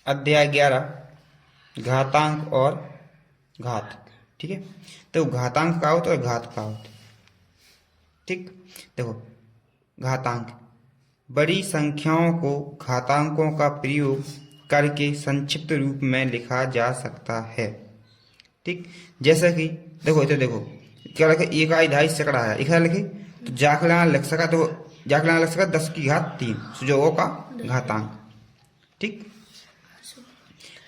अध्याय 11 घातांक और घात। ठीक है, तो घातांक का होता है और घात का होता है। ठीक, देखो घातांक बड़ी संख्याओं को घातांकों का प्रयोग करके संक्षिप्त रूप में लिखा जा सकता है। ठीक, जैसा कि देखो इधर देखो क्या लिखे, 1/2 सैकड़ा है, एक लिखे तो जाखला लिख सका, तो जाखला लिख सका 10 की घात 3 सुजोगों का घातांक। ठीक,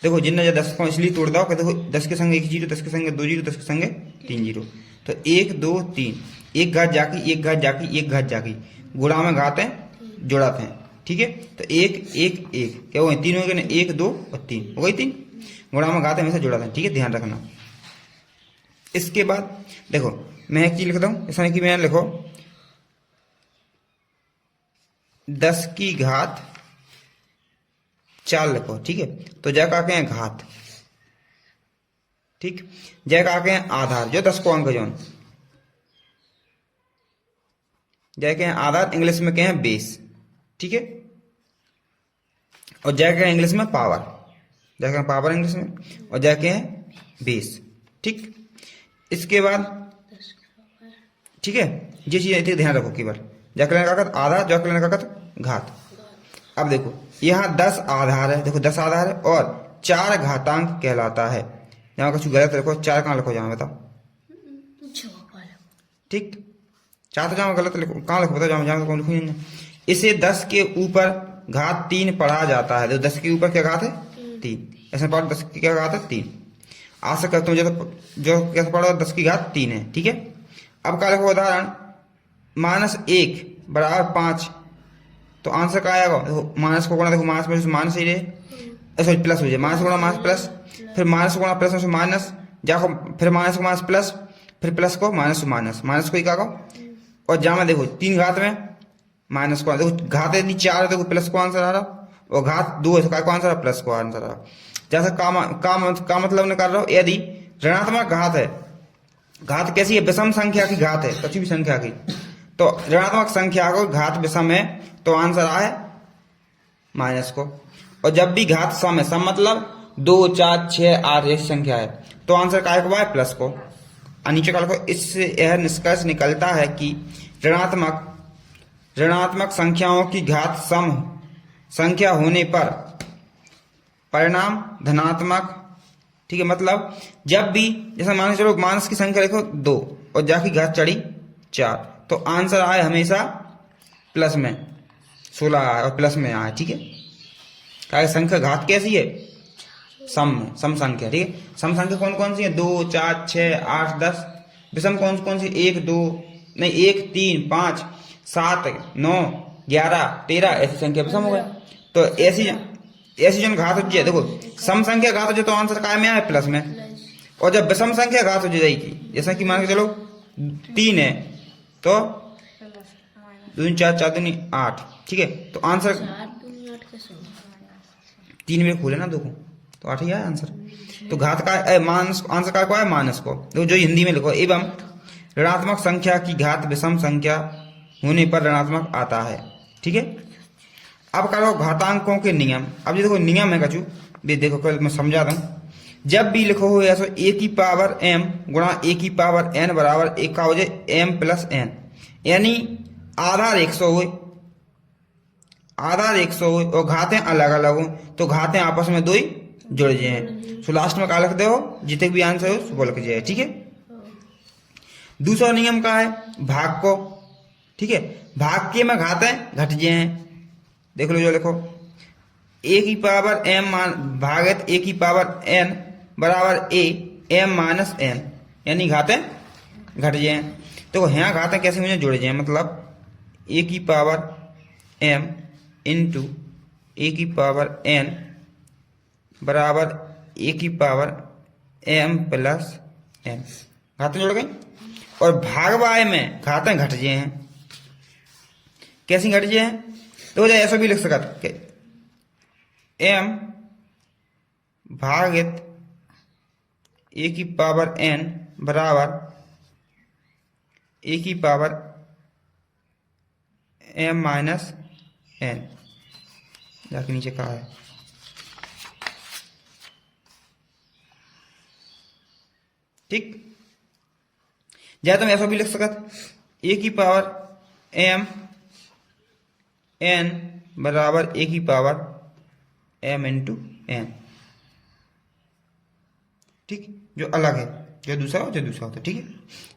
देखो जिन्ना 10 को इसलिए तोड़ दो कि देखो 10 के संग 1 जीरो, 10 के संग 2 जीरो, 10 के संग 3 जीरो, तो 1 2 3 एक घात जाकी, एक घात जाकी, एक घात जाकी, गुणा में घात है जोड़ाते हैं। ठीक है, तो 1 1 1 क्या हो गए, 3 हो गए ना, 1 2 और 3 हो गई 3, गुणा में घात हमेशा जोड़ाते हैं। ठीक है, ध्यान रखना। इसके बाद देखो मैं एक चीज लिखता हूं इसमें कि मैं लिखो 10 की घात 4 लिखो। ठीक है, तो जय का हैं घात, ठीक, जय का हैं आधार, जो 10 को अंक जोन, जय के हैं आधार, इंग्लिश में कहें बेस। ठीक है, और जय के हैं इंग्लिश में पावर, जय के हैं पावर इंग्लिश में, और जय के हैं बेस। ठीक, इसके बाद ठीक है, ये चीज ध्यान रखो केवल, जय का आधार, जय का घात। अब देखो यहाँ 10 आधार है, देखो 10 आधार है और 4 घातांक कहलाता है। यहाँ कुछ गलत लिखो, 4 कहाँ लिखो जहाँ बताओ। ठीक, 4 तो जहाँ गलत लिखो, कहाँ लिखो बताओ, जहाँ जहाँ लिखो नहीं। इसे 10 के ऊपर घात 3 पढ़ा जाता है। तो 10 के ऊपर क्या घात है 3, ऐसे पढ़ो 10 की क्या घात है 3। आ सकता तुम जो कैसे पढ़ो 10 की घात 3 है। ठीक है, अब क्या लिखो उदाहरण -1 बराबर 5, तो आंसर क्या आएगा, देखो माइनस को गुणा, देखो माइनस में माइनस ही रहे, सॉरी प्लस हो जाए, माइनस गुणा माइनस प्लस, फिर माइनस गुणा प्लस में माइनस, जाको फिर माइनस को माइनस प्लस, फिर प्लस को माइनस माइनस, माइनस को ही क्या और जहाँ में देखो 3 घात में माइनस को, देखो घात यदि 4 है, देखो प्लस को आंसर आ रहा, और घात 2 है तो क्या को आंसर आ, प्लस को आंसर आ रहा। जैसा का मतलब निकाल रहा हो, यदि ऋणात्मक घात है, घात कैसी है, विषम संख्या की घात है, किसी भी संख्या की, तो ऋणात्मक संख्या को घात विषम है तो आंसर आए माइनस को। और जब भी घात सम है, सम मतलब 2 4 6 8 ऐसी संख्या है, तो आंसर काय को आए प्लस को। नीचे का लिखो, इससे यह निष्कर्ष निकलता है कि ऋणात्मक संख्याओं की घात सम संख्या होने पर परिणाम धनात्मक। ठीक है, मतलब जब भी जैसे मान चलो माइनस की संख्या लिखो 2 और जाकी घात चढ़ी 4, तो आंसर आए हमेशा प्लस में 16 आए और प्लस में आए। ठीक है, क्या संख्या घात कैसी है, सम संख्या। ठीक है, सम संख्या कौन कौन सी है, 2 4 6 8 10। विषम कौन कौन सी, 1 2 नहीं 1 3 5 7 9 11 13 ऐसी संख्या विषम हो गए। तो ऐसी जो घात हो जाए, देखो सम संख्या घात हो जाए तो आंसर काय में आए प्लस में, और जब विषम संख्या घात हो जाएगी, जैसा कि मान के चलो 3 है तो 2 4 4 2 8। ठीक है, तो आंसर 3 में खोले ना 2 को, तो 8 ही आया आंसर। तो घात का मानस आंसर का है मानस को, देखो जो हिंदी में लिखो, एवं ऋणात्मक संख्या की घात विषम संख्या होने पर ऋणात्मक आता है। ठीक है, अब करो घातांकों के नियम। अब ये देखो नियम है कचू, देखो कल मैं समझा दूं। जब भी लिखो हो ऐसा a की पावर m गुणा a की पावर n बराबर एक का हो जाए m प्लस n, यानी आधार 100 हो, आधार 100 हो और घातें अलग अलग हो, तो घातें आपस में 2 ही जुड़ जाए। तो लास्ट में क्या लिख दो, जितने भी आंसर हो वो लिख जाए। ठीक है, दूसरा नियम का है भाग को। ठीक है, भाग के में घातें घट जाए, देख लो जो लिखो a की पावर m भागित a की पावर n बराबर a m माइनस n, यानी घातें घट जाए। तो यहाँ घातें कैसे मुझे जुड़ जाए, मतलब a की पावर m इंटू a की पावर n बराबर a की पावर m प्लस n, घातें जुड़ गई। और भागवाय में घातें घट जाए हैं, कैसी घट जाए, तो ऐसा भी लिख सकते m भागित a की पावर n बराबर a की पावर m माइनस n, जाके नीचे कहा है ठीक। या तुम ऐसा भी लिख सकत ए की पावर एम एन बराबर ए की पावर एम इंटू एन। ठीक, जो अलग है, जो दूसरा होता है। ठीक है,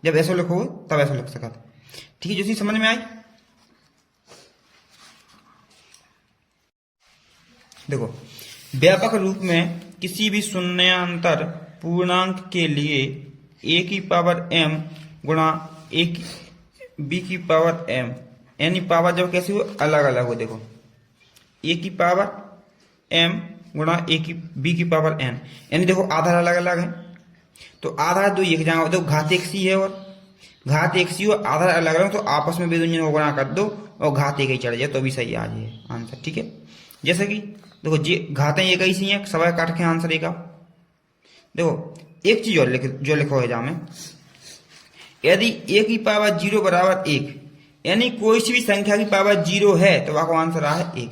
जब ऐसा लिखोगे तब ऐसा लिख सकत। ठीक है, जो चीज समझ में आई। देखो, व्यापक रूप में किसी भी शून्यांतर पूर्णांक के लिए ए की पावर एम गुणा ए की बी की पावर एम, यानी पावर जब कैसी हो, अलग अलग हो। देखो, ए की पावर एम गुणा ए की बी की पावर एन, यानी देखो आधार अलग अलग है, तो आधार दो एक जगह, देखो घात एक सी है और घात एक सी और आधार अलग अलग, तो आपस में बेदुनिया को गुणा कर दो और घात एक ही चढ़ जाए तो भी सही आ जाए आंसर। ठीक है, जैसे कि देखो जे घातें एक ही सी हैं, सवाल काट के आंसर एक। देखो एक चीज और जो लिखो है जहां में, यदि ए की पावर 0 बराबर 1, यानी कोई सी भी संख्या की पावर 0 है तो वहां को आंसर आ है 1।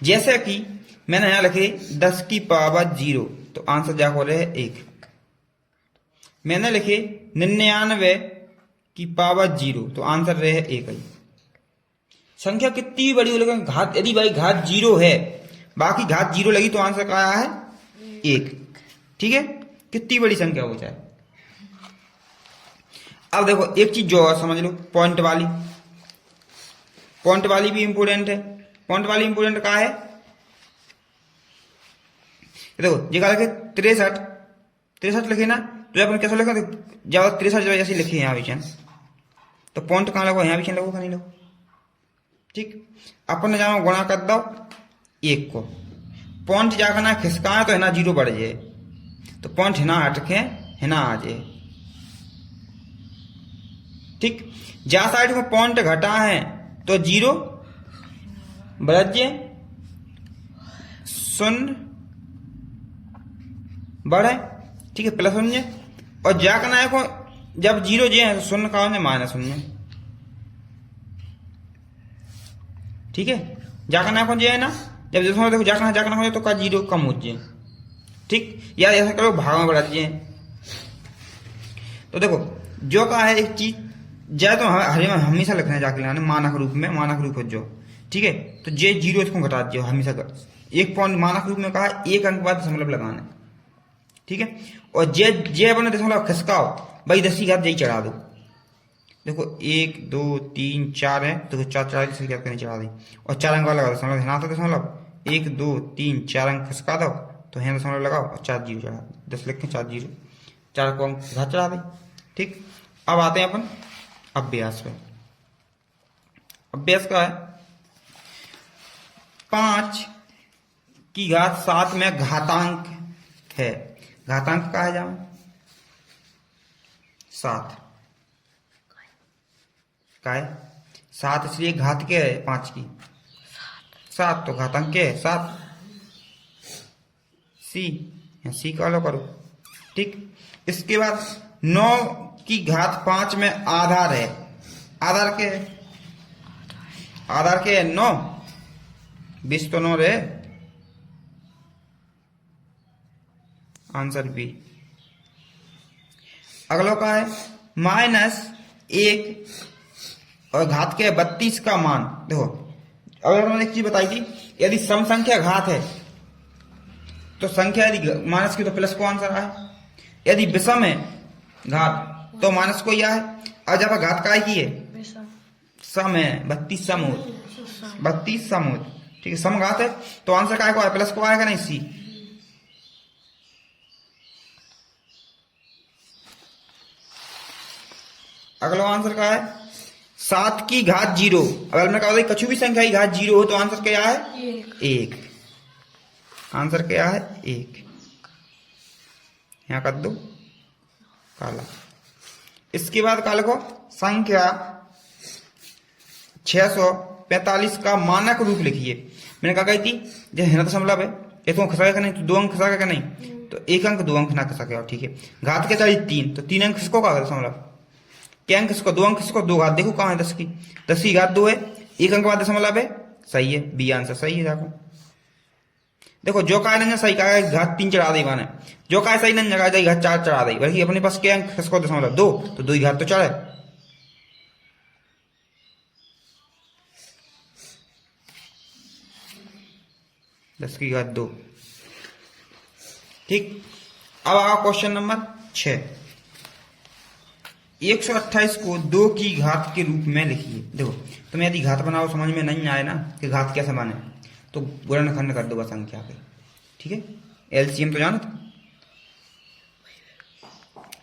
जैसे कि मैंने यहां लिखे 10 की पावर 0, तो आंसर जा हो रहे है 1। मैंने लिखे 99 की पावर 0, तो आंसर रहे है 1 ही। संख्या कितनी बड़ी हो, लेकिन घात यदि भाई घात 0 है, बाकी घात 0 लगी तो आंसर क्या आया है 1। ठीक है, कितनी बड़ी संख्या हो जाए। अब देखो एक चीज जो और समझ लो, पॉइंट वाली। पॉइंट वाली भी इंपोर्टेंट है। पॉइंट वाली इंपोर्टेंट क्या है, देखो ये क्या लिखे 63 लिखे ना, तो अपन कैसे लिखा, जब 63 जैसे लिखे यहाँ भी, तो पॉइंट कहाँ लगो, यहाँ भी लगो कहीं लगो। ठीक, अपन ने जाना गुणा कर दो 1 को, पॉइंट जाकर ना खिसका है तो है ना 0 बढ़ जाए, तो पॉइंट है ना हटके है ना आ जाए। ठीक, जा साइड में पॉइंट घटा है तो 0 बढ़ जाए, 0 बढ़े। ठीक है, प्लस 0, और जाकर ना को जब 0 जे है तो 0 का -0। ठीक है, जाकर ना को जे है ना, जब देखो जाकर ना हो तो का 0 कम हो जाए। ठीक, या ऐसा करो भाग में बढ़ा दिए। तो देखो जो का है एक चीज जाए तो हमेशा लिखना है जाके लाने मानक रूप में, मानक रूप है जो। ठीक है, तो जे 0 इसको घटा दियो हमेशा कर। एक पॉइंट मानक रूप में कहा 1 अंक बाद दशमलव लगाना। ठीक है, और जे अपने दशमलव खिसकाओ भाई 10 की घात यही चढ़ा दो। देखो 1 2 3 4 है, तो 4 चढ़ा दी, घात करनी चढ़ा दी, और 4 अंक वाला लगाओ दशमलव, ध्यान तो दशमलव 1 2 3 4 अंक खिसका दो, तो यहाँ दशमलव लगाओ और 4 0 चढ़ा, 10 लिख के 4 0, 4 को अंक घात चढ़ा दी। ठीक, अब आते हैं अपन अभ्यास पे। अभ्यास का है 5 की घात 7 में घातांक है। घातांक का है जाओ 7 का है 7, इसलिए घात क्या है 5 की 7, तो घातांक क्या है 7। सी का लो करो। ठीक, इसके बाद 9 की घात 5 में आधार है। आधार के 9, 20 तो 9 रहे, आंसर बी। अगला का है -1 और घात के 32 का मान। देखो अगर मैंने एक चीज बताई थी, यदि सम संख्या घात है तो संख्या यदि माइनस की तो प्लस को आंसर आए, यदि विषम है घात तो माइनस को ही आए। और जब घात का की है सम है, 32 सम हो, 32 सम हो। ठीक है, सम घात है तो आंसर का आएगा प्लस को आएगा नहीं, सी। अगला आंसर का है 7 की घात 0। अगर मैं कहा कछु भी संख्या की घात 0 हो तो आंसर क्या है 1। आंसर क्या है 1। यहां कर दो काला। इसके बाद काले को संख्या 645 का मानक रूप लिखिए। मैंने कहा थी जब है ना दशमलव है, एक तो खिसका नहीं तो 2 अंक खिसका का नहीं, तो 1 अंक 2 अंक ना खिसका। ठीक है, घात के 3, तो 3 अंक किसको कहा दशमलव, क्या अंक किसको 2 अंक किसको 2 घात। देखो कहां है 10 की घात 2 है, 1 अंक बाद दशमलव है, सही है, बी आंसर सही है। देखो देखो जो का है सही का घात 3 चढ़ा दी माने, जो का सही नहीं जगह घात 4 चढ़ा दी, बल्कि अपने पास क्या अंक इसको 2 तो 2 घात तो 4 है। दस की घात 2। ठीक, अब आओ क्वेश्चन नंबर 6। 128 को 2 की घात के रूप में लिखिए। देखो तुम्हें यदि घात बनाओ समझ में नहीं आए ना कि घात कैसे बने, तो गुणनखंड कर दो बस संख्या के। ठीक है, एलसीएम तो जानो,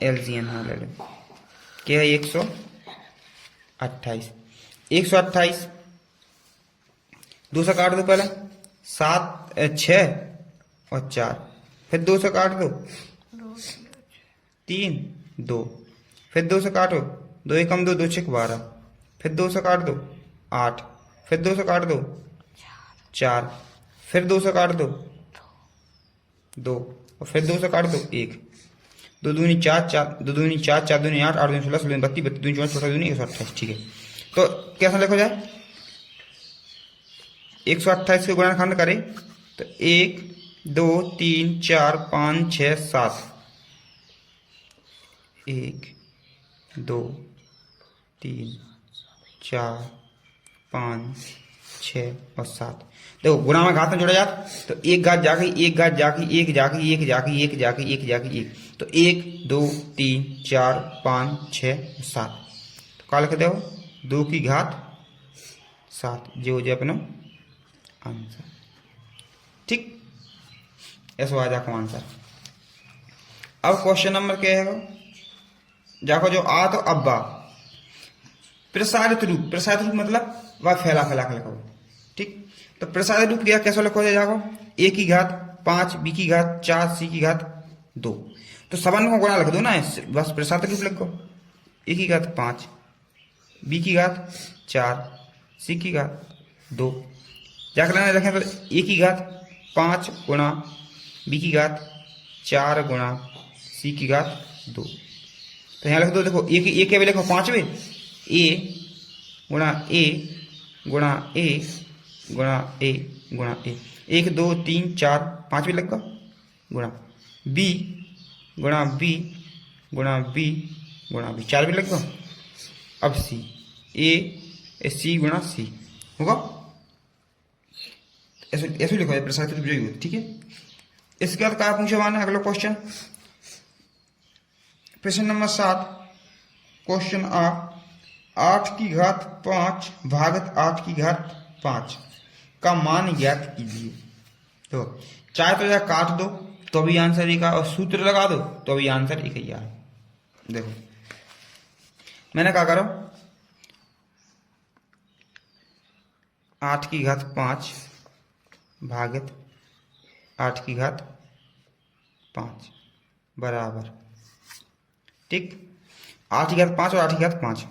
एलसीएम हाँ ले लो। क्या है 128, 128 2 से काट दो पहले, 7 6 और 4, फिर 2 से काट दो 3 2, फिर 2 से काटो 2 एकम 2 2 6 12, फिर 2 से काट दो 8, फिर 2 से काट दो 4, फिर 2 से काट दो 2, और फिर 2 से काट दो 1, 2 दूनी 4 4, 2 दूनी 4 4 दूनी 8 8 दूनी 16 16 32 32 दूनी 64 64 दूनी 128। ठीक है, तो कैसा लिखा जाए? 128 के गुणनखंड करें तो 1 2 3 4 5 6 7, 1 2 3 4 5 6 और 7। देखो गुणा में घात में जोड़ा जाता तो एक घात जाके एक घात जाके एक जाके एक जाके एक जाके एक जाके एक, तो 1 2 3 4 5 6 7, तो क्या लिख दो 2 की घात 7 जो हो जाए अपना आंसर। ठीक, ऐसा आ जाको आंसर। अब क्वेश्चन नंबर क्या है जाको जो आ तो अब्बा प्रसारित रूप, प्रसारित रूप मतलब वह फैला फैला के लिखो। ठीक, तो प्रसारित रूप क्या कैसे लिखो जाए जाको? a की घात 5 b की घात 4 c की घात 2, तो सबन को गुणा लिख दो ना, बस प्रसारित रूप लिखो। a की घात 5 b की घात 4 c की घात 2, जाकर लेना रखें तो a की घात 5 गुणा b की घात 4 गुणा c की घात 2, तो यहाँ लिख दो। देखो a के भी लिखो 5वें, a गुणा a गुणा a गुणा a गुणा a, 1 2 3 4 5 भी लिखो, गुणा b गुणा b गुणा b गुणा b 4 भी लिखो। अब c c गुणा c होगा, ऐसे लिखो जाए प्रसारित रूप जो। ठीक है, इसके बाद क्या पूछे माना अगला क्वेश्चन, प्रश्न नंबर 7। क्वेश्चन 8 की घात 5 भागत 8 की घात 5 का मान ज्ञात कीजिए। तो चाहे तो जरा काट दो तो भी आंसर एक, और सूत्र लगा दो तो भी आंसर एक ही आए। देखो मैंने क्या करो, 8 की घात 5 भागत 8 की घात 5 बराबर, ठीक, 8 की घात 5 और 8 की घात 5।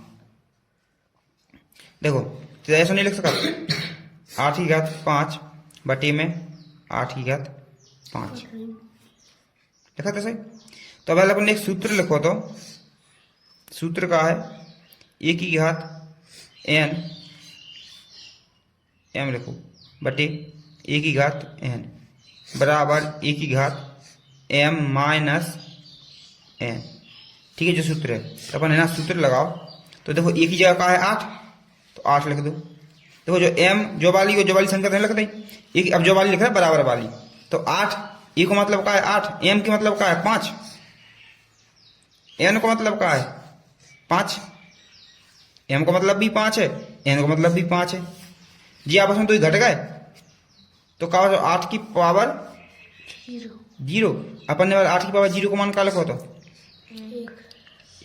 देखो तो ऐसा नहीं लिख सका, 8 की घात 5 बटे में 8 की घात 5 लिखा था सही। तो अब अपन एक सूत्र लिखो, तो सूत्र का है a की घात n m लिखो बटे a की घात n बराबर a की घात m माइनस n। ठीक है, जो सूत्र है तो अपन है ना सूत्र लगाओ। तो देखो a की जगह का है 8, तो 8 लिख दो। देखो जो m जो वाली संख्या नहीं लिखते, एक अब जो वाली लिख रहा है बराबर वाली, तो 8 a को मतलब का है 8, m की मतलब का है 5, n को मतलब का है 5, m को मतलब भी 5 है, n को मतलब भी 5 है जी, आपस में तो ही घट गए, तो कहा 8 की पावर 0, अपन ने 8 की पावर 0 को मान का लिखो तो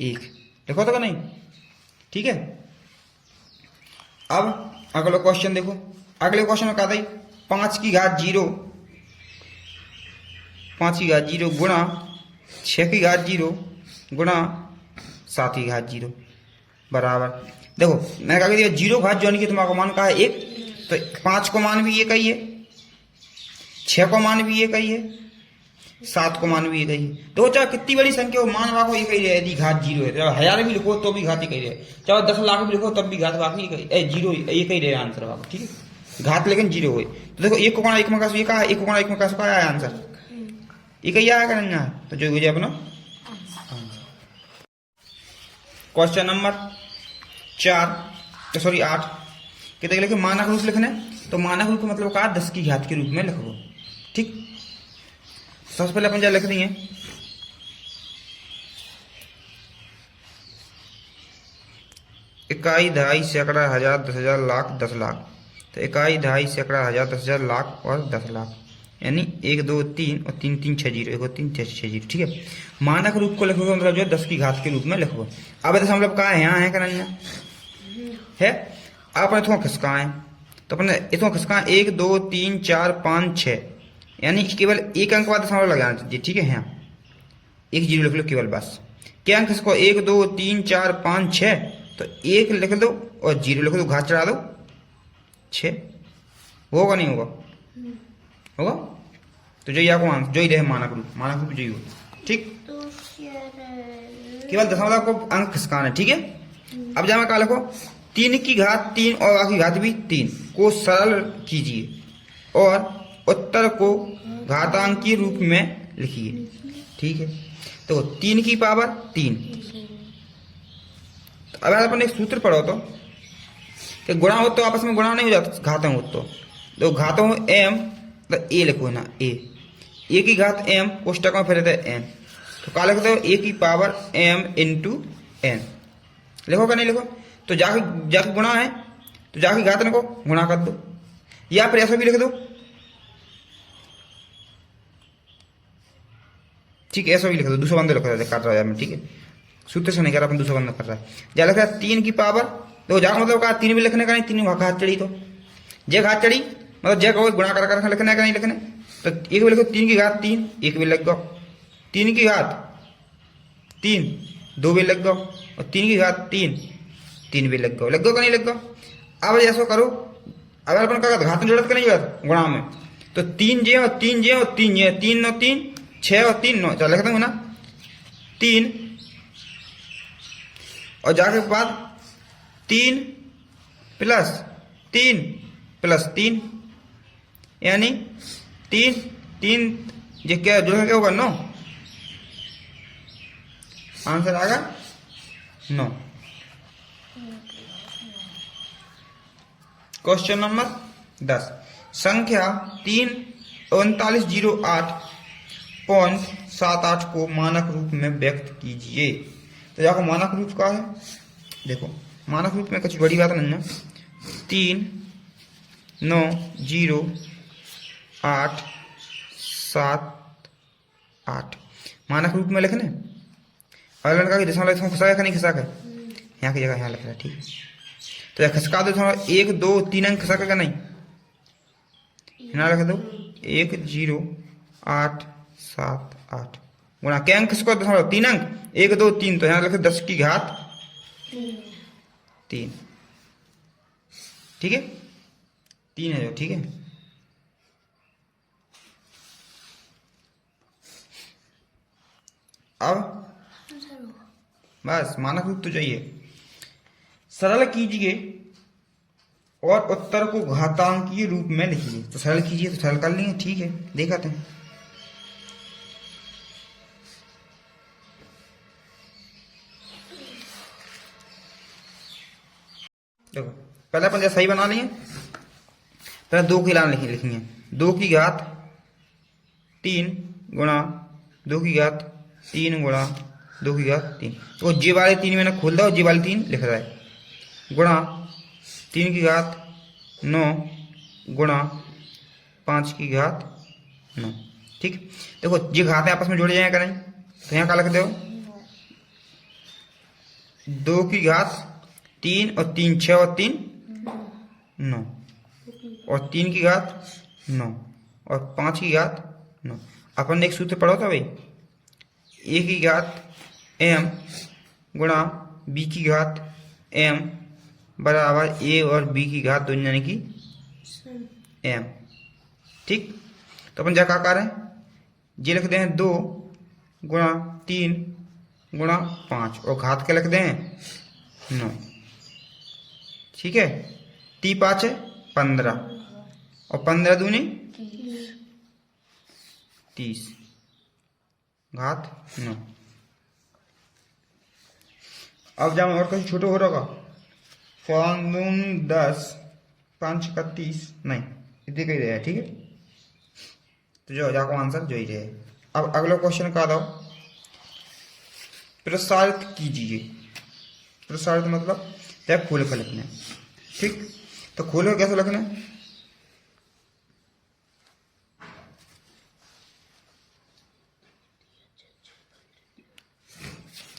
1 लिखो तो नहीं। ठीक है, अब अगला क्वेश्चन देखो, अगले क्वेश्चन में कहा था 5 की घात 0 गुणा 6 की घात 0 गुणा 7 की घात 0 बराबर। देखो मैंने कहा कि 0 घात जो की तुम्हारा मान का है 1, तो 5 को मान भी 1 ही है, 6 को मान भी 1 ही है, 7 को मान भी 1 ही है। तो चाहे कितनी बड़ी संख्या हो मान वाको 1 ही रहे, यदि घात 0 है, चाहे 1000 भी लिखो तो भी घात 1 ही रहे, चाहे 10 लाख भी लिखो तब भी घात वाकई 0 1 ही रहे आंसर वाको। ठीक है, घात लेकिन 0 हुए। तो देखो 1 को गुणा 1 में का ये कहा है, 1 को गुणा 1 में का आया आंसर, एक ही आया करना है, तो जो हो जाए अपना क्वेश्चन नंबर 8 कितने लिखे मानक रूप लिखने, तो मानक रूप का मतलब कहा 10 की घात के रूप में लिखो। ठीक, सबसे पहले अपन क्या लिख दिए, इकाई, दहाई, सैकड़ा, हजार, 10,000, लाख, 10 लाख। तो इकाई, दहाई, सैकड़ा, हजार, 10,000, लाख और 10 लाख, यानी 1 2 3 और 3 3 6 0, 1 2 3 6 0। ठीक है, मानक रूप को लिखोगे मतलब जो है 10 की घात के रूप में लिखोगे। अब ऐसा मतलब कहा है यहाँ है करना है, आप अपने इतना खिसका है, तो अपने इतना खिसका 1 2 3 4 5 6, यानी केवल एक अंक बाद दशमलव लगाना चाहिए। ठीक है, यहाँ 1 0 लिख लो केवल बस। क्या अंक खिसको 1 2 3 4 5 6, तो 1 लिख दो और 0 लिख दो, घात चढ़ा दो 6, होगा नहीं होगा, होगा। तो जो आपको आंसर जो ही रहे मानक रूप जो ही हो। ठीक, केवल दशमलव को अंक खिसकाना है। ठीक है, अब जहाँ कहा लिखो 3 की घात 3 और आखिरी घात भी 3 को सरल कीजिए और उत्तर को घातांकीय रूप में लिखिए। ठीक है, तो 3 की पावर 3। अब अपन एक सूत्र पढ़ो तो गुणा हो तो आपस में गुणा नहीं हो जाता, घातों हो तो घातों m तो ए लिखो ना, ए की घात m कोष्टक में फिर n, तो क्या लिखते हो a की पावर m इंटू n, लिखो का नहीं लिखो, तो जाके गुणा है तो जाके घात को गुणा कर दो, या फिर ऐसा भी लिख दो। ठीक है, ऐसा भी लिख दो, दूसरा बंद लिख रहा कर रहा है मैं। ठीक है, सूत्र से नहीं कर रहा, अपन दूसरा बंद कर रहा है। जा लिख रहा है 3 की पावर, तो जाकर मतलब कहा 3 भी लिखने का नहीं, 3 घात चढ़ी तो जे घात चढ़ी मतलब जे कहो गुणा कर लिखने का नहीं लिखने, तो एक भी लिखो 3 की घात 3, एक भी लग गो, 3 की घात 3 2 भी लग गो, और 3 की घात 3 भी लग गो का नहीं लग गो। अब ऐसा करो, अगर अपन का घात में जरूरत का नहीं जरूरत गुणा में, तो 3 जे और 3 जे और 3 जे, 3 9 3 6 और 3 9, चल लिखता हूँ ना 3, और जाके बाद 3 प्लस 3 यानी 3 3 ये क्या जो है क्या होगा 9, आंसर आएगा 9। क्वेश्चन नंबर 10, संख्या 3908.78 को मानक रूप में व्यक्त कीजिए। तो देखो मानक रूप का है, देखो मानक रूप में कुछ बड़ी बात नहीं है, 3 9 0 8 7 8 मानक रूप में लिखने। अगला लड़का की दशमलव इसमें खिसा है नहीं खिसा है, यहाँ की जगह यहाँ लिख रहा है। ठीक है, तो यह खिसका दो 1 2 3 अंक खिसा का नहीं, यहाँ लिख दो 1 0 8 7 8 गुणा क्या अंक खिसको दशमलव 3 अंक 1 2 3, तो यहाँ लिखे 10 की घात 3। ठीक है, 3 है जो। ठीक है, अब बस मानक रूप तो चाहिए, सरल कीजिए और उत्तर को घातांकीय रूप में लिखिए। तो सरल कीजिए तो सरल कर लेंगे। ठीक है, देखाते हैं। देखो पहले अपन सही बना लिए, पहले 2 की लाइन लिखेंगे, 2 की घात 3 गुणा 2 की घात 3 गुणा 2 की घात 3, तो जे वाले 3 मैंने खोल दो, जे वाले 3 लिख रहा है, गुणा 3 की घात 9 गुणा 5 की घात 9। ठीक, देखो ये घातें आपस में जोड़े जाएगा नहीं, तो यहाँ क्या लिख दो 2 की घात 3 और 3 6 और 3 9, और 3 की घात 9 और 5 की घात 9। अपन ने एक सूत्र पढ़ा था भाई, a की घात m गुणा b की घात m बराबर a और b की घात 2 यानी कि m। ठीक, तो अपन क्या कर रहे हैं, ये लिख दे 2 गुणा 3 गुणा 5 और घात के लिख दे 9। ठीक है, 3 5 15 और 15 दूनी 30 घात 9। अब जब और कहीं छोटे हो रहा 7 दून 10 5 का 30 नहीं इतने कही रहे, ठीक है। तो जो जाको आंसर जो ही रहे। अब अगला क्वेश्चन का दो, प्रसारित कीजिए। प्रसारित मतलब जब खोल कर लिखना है, ठीक। तो खोल कर कैसे लिखना है,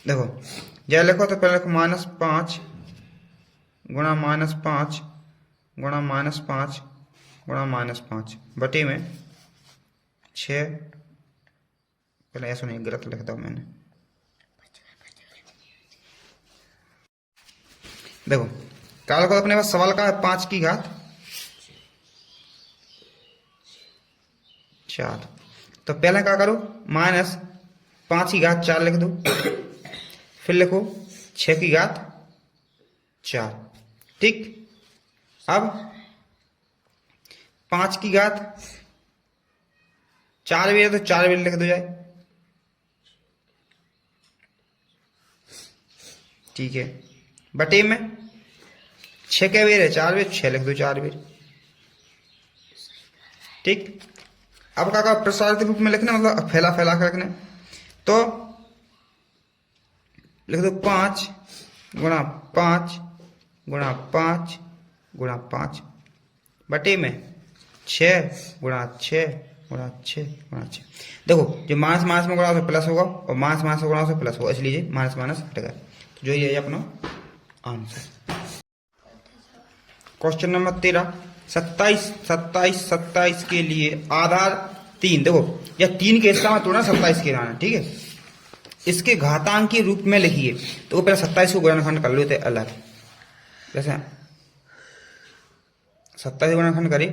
देखो जब लिखो तो पहले लिखो -5 गुणा -5 गुणा -5 गुणा -5 बटे में 6। पहले ऐसा नहीं, गलत लिख दो मैंने। देखो क्या लिखो अपने पास, सवाल का है 5 की घात 4। तो पहले क्या करो, -5 की घात 4 लिख दो, फिर लिखो 6 की घात 4, ठीक। अब 5 की घात 4 भी है तो 4 भी लिख दो जाए, ठीक है। बटे में 6 के बेर है 4 बेर, 6 लिख दो 4 बेर, ठीक। अब क्या प्रसारित रूप में लिखना, मतलब फैला फैला कर लिखना, तो लिख दो 5 गुणा 5 गुणा 5 गुणा 5 बटे में 6 गुणा 6 गुणा 6 गुणा 6। देखो जो माइनस माइनस में गुणा से प्लस होगा और माइनस माइनस से गुणा से प्लस होगा, इसलिए माइनस माइनस हटेगा। तो जो ये अपना आंसर। क्वेश्चन नंबर 13, 27 के लिए आधार 3। देखो यह 3 के हिस्सा में तोड़ना, 27 के लाना, ठीक है। इसके घातांक के रूप में लिखिए, तो पहले 27 को गुणनखंड कर लेते अलग। जैसे 27 गुणनखंड करे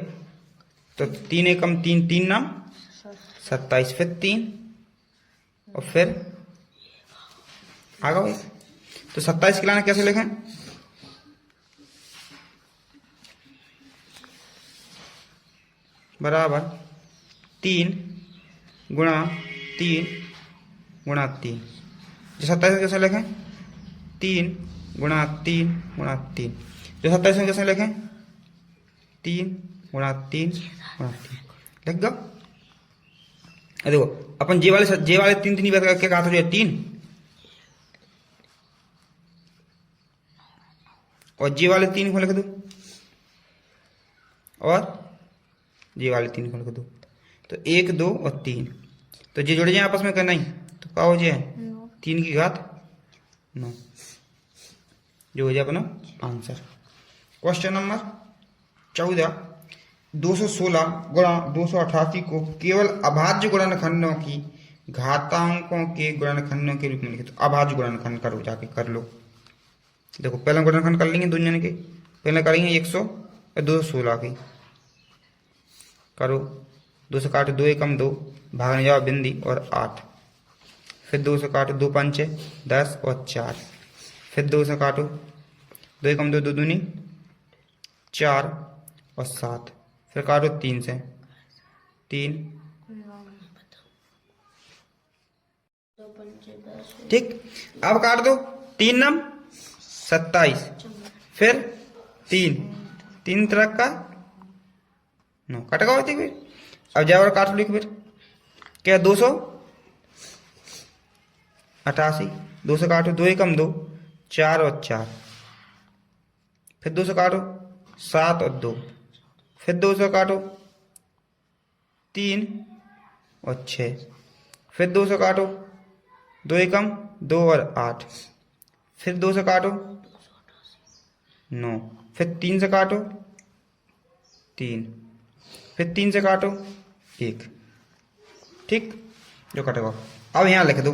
तो 3 एकम 3 3 नाम 27, फिर 3 और फिर आगे भाई। तो 27 के लाना कैसे लिखें, बराबर 3 गुणा 3 गुणा 3। जो 27 कैसे लिखें, 3 गुणा 3 गुणा 3। जो 27 में कैसे लिखें, 3 गुणा 3 गुणा 3 लिख दो। देखो अपन जे वाले 3 3 क्या कहा था, जो 3 और जे वाले 3 को लिख दो और जे वाले 3 को लिख दो, तो 1 2 और 3, तो जे जुड़ जाए आपस में करना ही, तो क्या हो जाए 3 की घात 9, जो हो जाए अपना आंसर। क्वेश्चन नंबर 14, 216 गुणा 288 को केवल अभाज्य गुणनखंडों की घातांकों के गुणनखंडों के रूप में लिखे। तो अभाज्य गुणनखंड करो, जाके कर लो। देखो पहले गुणनखंड कर लेंगे दुनिया के, पहले करेंगे 216 की करो, 2 से काटो 2 एकम 2 भागने जाओ बिंदी और 8, फिर 2 से काटो 2 पंचे 10 और 4, फिर 2 से काटो 2 एकम 2 2 दूनी 4 और 7, फिर काटो 3 से 3, ठीक। अब काट दो 3 नम 27, फिर 3 तरह का 9 कटगा होती फिर। अब जाओ और काट लो फिर क्या 288, 2 से काटो 2 एकम 2 4 और 4, फिर 2 से काटो 7 और 2, फिर 2 से काटो 3 और 6, फिर 2 से काटो 2 एकम 2 और 8, फिर 2 से काटो 9, फिर 3 से काटो 3, फिर 3 से काटो 1, ठीक। जो कटेगा अब यहां लिख दो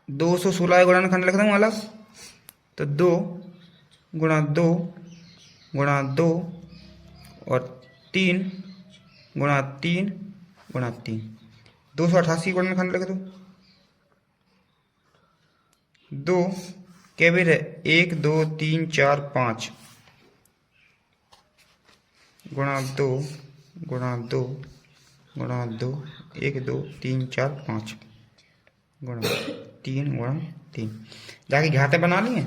216 गुणनखंड लिख दूंगा अलग, तो 2 गुणा 2 गुणा 2 और 3 गुणा 3 गुणा 3, 288 गुणनखंड लिख दो। 2 के बेर है 1 2 3 4 5, गुणा 2 गुणा 2 गुणा 2 1 2 3 4 5 गुणा 3 जाके घाते बना लिए।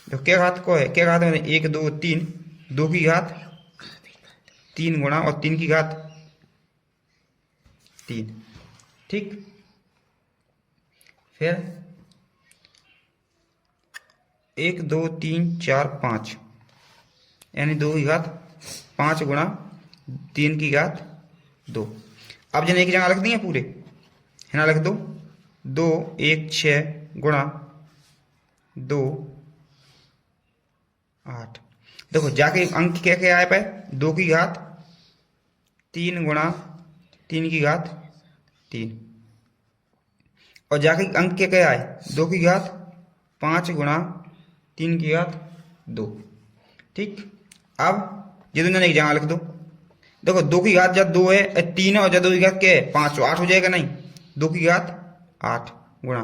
तो क्या घात को है, क्या घात है 1 2 3, 2 की घात 3 गुणा और 3 की घात 3। ठीक, फिर 1 2 3 4 5 यानी 2 की घात 5 गुणा 3 की घात 2। अब जन एक जगह रख दिए पूरे है ना, रख दो 2 1 6 गुणा 2 8। देखो जाके अंक क्या क्या आए पे 2 की घात 3 गुणा 3 की घात 3 और जाके अंक क्या क्या आए 2 की घात 5 गुणा 3 की घात 2। ठीक, अब ये दोनों एक जगह लिख दो। देखो 2 की घात जब 2 है 3 है और जब 2 की घात क्या है 5, तो 8 हो जाएगा नहीं। 2 की घात 8 गुणा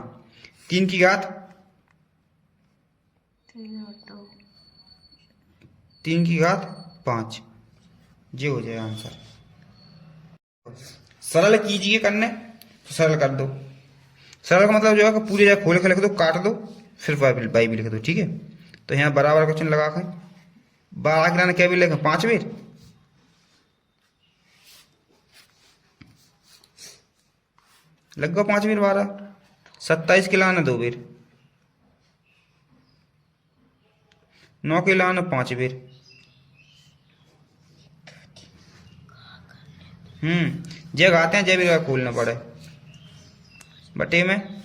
3 की घात 3 की घात 5, ये हो जाएगा आंसर। सरल कीजिए करने तो सरल कर दो। सरल का मतलब जो है कि पूरी जगह खोल के लिख दो, काट दो, फिर बाई भी लिख दो। ठीक है, तो यहाँ बराबर का चिन्ह लगा कर 12 की लाने क्या भी लिखें 5 बेर, लग गया 5 बेर 12। 27 के लाने 2 बेर, 9 के लाने 5 बेर। जब आते हैं जब भी खोलना पड़े बटे में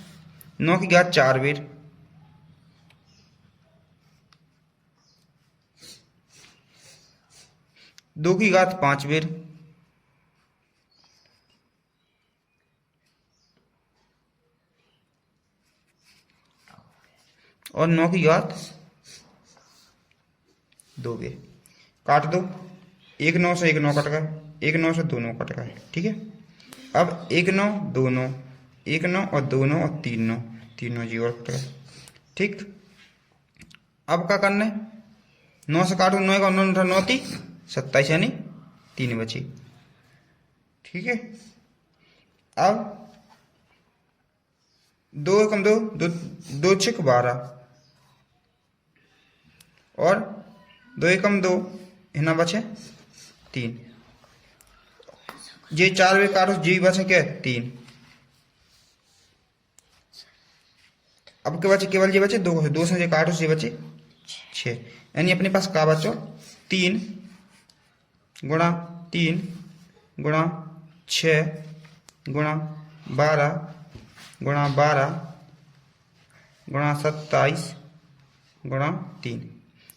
9 की घात 4 बेर, 2 की घात 5 बेर, और 9 की घात 2 बेर। काट दो, 1 9 से 1 9 कट गया, 1 9 से 2 9 कट गए। ठीक है, अब 1 9 2 9, 1 9 और 2 9 और 3 9, 3 9 जीरो कट गए। ठीक, अब क्या करना है 9 से काटो, 9 का 9 9 थी 27 यानी 3 बची। ठीक है, अब 2 कम 2 2 2 6 12 और 2 एकम 2 हिना बचे 3। ये 4 वे काटो जी बचे क्या 3। अब के बचे केवल ये बचे 2 से काटो ये बचे 6, यानी अपने पास का बचो 3 गुणा 3 गुणा 6 गुणा 12 गुणा 12 गुणा 27 गुणा 3।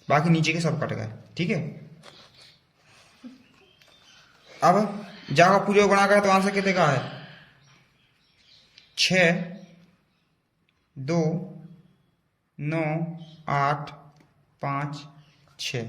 बाकी नीचे के सब कट गए। ठीक है, अब जाकर पूरे गुणा करें तो आंसर कितने का है 6 2 9 8 5 6।